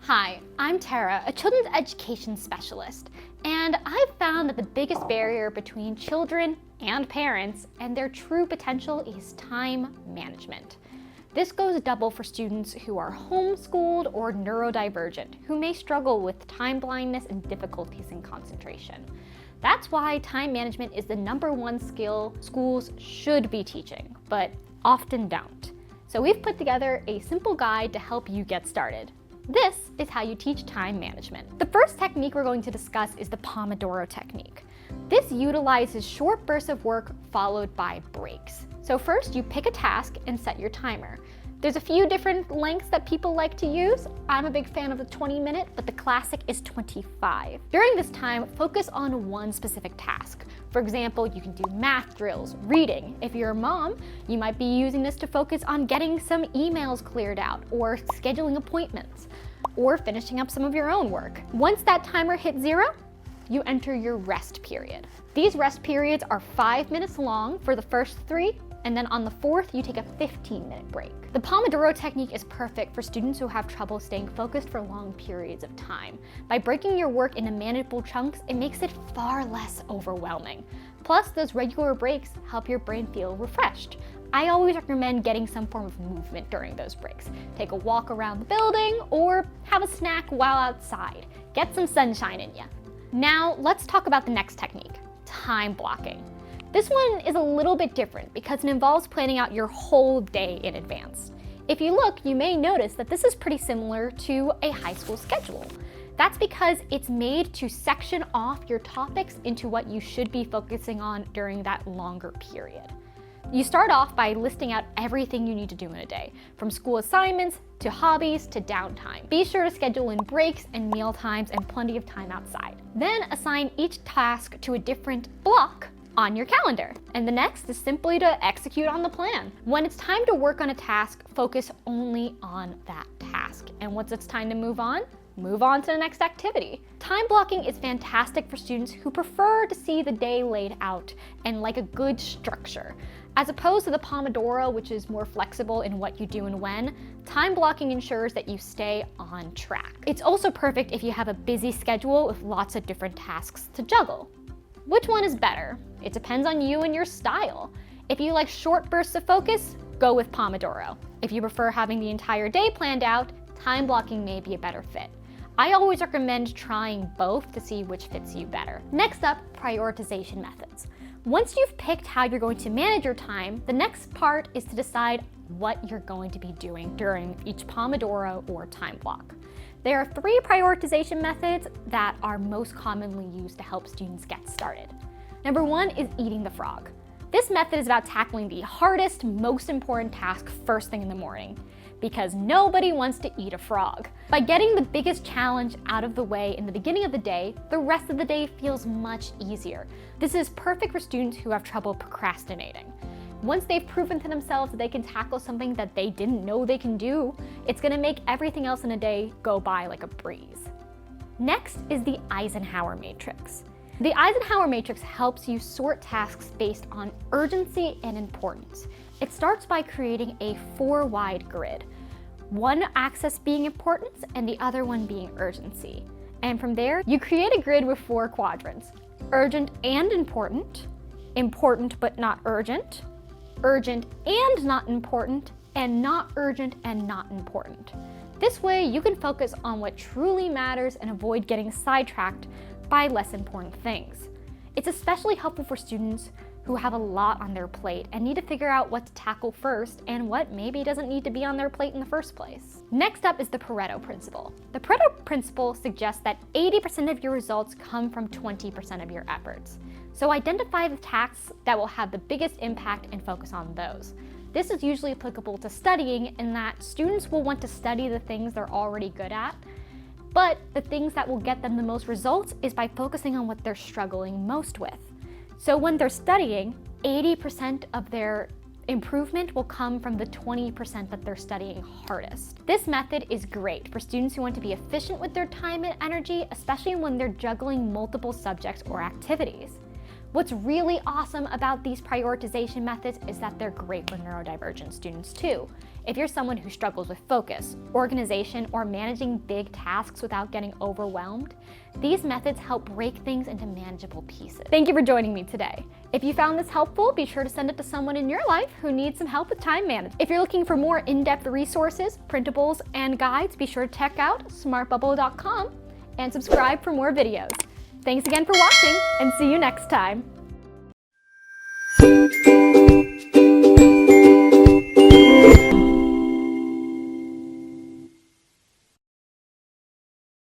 Hi, I'm Tara, a children's education specialist, and I've found that the biggest barrier between children and parents and their true potential is time management. This goes double for students who are homeschooled or neurodivergent, who may struggle with time blindness and difficulties in concentration. That's why time management is the #1 skill schools should be teaching, but often don't. So we've put together a simple guide to help you get started. This is how you teach time management. The first technique we're going to discuss is the Pomodoro Technique. This utilizes short bursts of work followed by breaks. So first you pick a task and set your timer. There's a few different lengths that people like to use. I'm a big fan of the 20-minute, but the classic is 25. During this time, focus on one specific task. For example, you can do math drills, reading. If you're a mom, you might be using this to focus on getting some emails cleared out, or scheduling appointments, or finishing up some of your own work. Once that timer hits 0, you enter your rest period. These rest periods are 5 minutes long for the first 3, and then on the 4th, you take a 15-minute break. The Pomodoro Technique is perfect for students who have trouble staying focused for long periods of time. By breaking your work into manageable chunks, it makes it far less overwhelming. Plus, those regular breaks help your brain feel refreshed. I always recommend getting some form of movement during those breaks. Take a walk around the building or have a snack while outside. Get some sunshine in you. Now, let's talk about the next technique, time blocking. This one is a little bit different because it involves planning out your whole day in advance. If you look, you may notice that this is pretty similar to a high school schedule. That's because it's made to section off your topics into what you should be focusing on during that longer period. You start off by listing out everything you need to do in a day, from school assignments to hobbies to downtime. Be sure to schedule in breaks and meal times and plenty of time outside. Then assign each task to a different block on your calendar. And the next is simply to execute on the plan. When it's time to work on a task, focus only on that task. And once it's time to move on to the next activity. Time blocking is fantastic for students who prefer to see the day laid out and like a good structure. As opposed to the Pomodoro, which is more flexible in what you do and when, time blocking ensures that you stay on track. It's also perfect if you have a busy schedule with lots of different tasks to juggle. Which one is better? It depends on you and your style. If you like short bursts of focus, go with Pomodoro. If you prefer having the entire day planned out, time blocking may be a better fit. I always recommend trying both to see which fits you better. Next up, prioritization methods. Once you've picked how you're going to manage your time, the next part is to decide what you're going to be doing during each Pomodoro or time block. There are 3 prioritization methods that are most commonly used to help students get started. Number 1 is eating the frog. This method is about tackling the hardest, most important task first thing in the morning, because nobody wants to eat a frog. By getting the biggest challenge out of the way in the beginning of the day, the rest of the day feels much easier. This is perfect for students who have trouble procrastinating. Once they've proven to themselves that they can tackle something that they didn't know they can do, it's gonna make everything else in a day go by like a breeze. Next is the Eisenhower Matrix. The Eisenhower Matrix helps you sort tasks based on urgency and importance. It starts by creating a 4-wide grid, one axis being importance and the other one being urgency. And from there, you create a grid with 4 quadrants: urgent and important, important but not urgent, urgent and not important, and not urgent and not important. This way, you can focus on what truly matters and avoid getting sidetracked by less important things. It's especially helpful for students who have a lot on their plate and need to figure out what to tackle first and what maybe doesn't need to be on their plate in the first place. Next up is the Pareto Principle. The Pareto Principle suggests that 80% of your results come from 20% of your efforts. So identify the tasks that will have the biggest impact and focus on those. This is usually applicable to studying in that students will want to study the things they're already good at, but the things that will get them the most results is by focusing on what they're struggling most with. So when they're studying, 80% of their improvement will come from the 20% that they're studying hardest. This method is great for students who want to be efficient with their time and energy, especially when they're juggling multiple subjects or activities. What's really awesome about these prioritization methods is that they're great for neurodivergent students too. If you're someone who struggles with focus, organization, or managing big tasks without getting overwhelmed, these methods help break things into manageable pieces. Thank you for joining me today. If you found this helpful, be sure to send it to someone in your life who needs some help with time management. If you're looking for more in-depth resources, printables, and guides, be sure to check out smartbubble.com and subscribe for more videos. Thanks again for watching, and see you next time.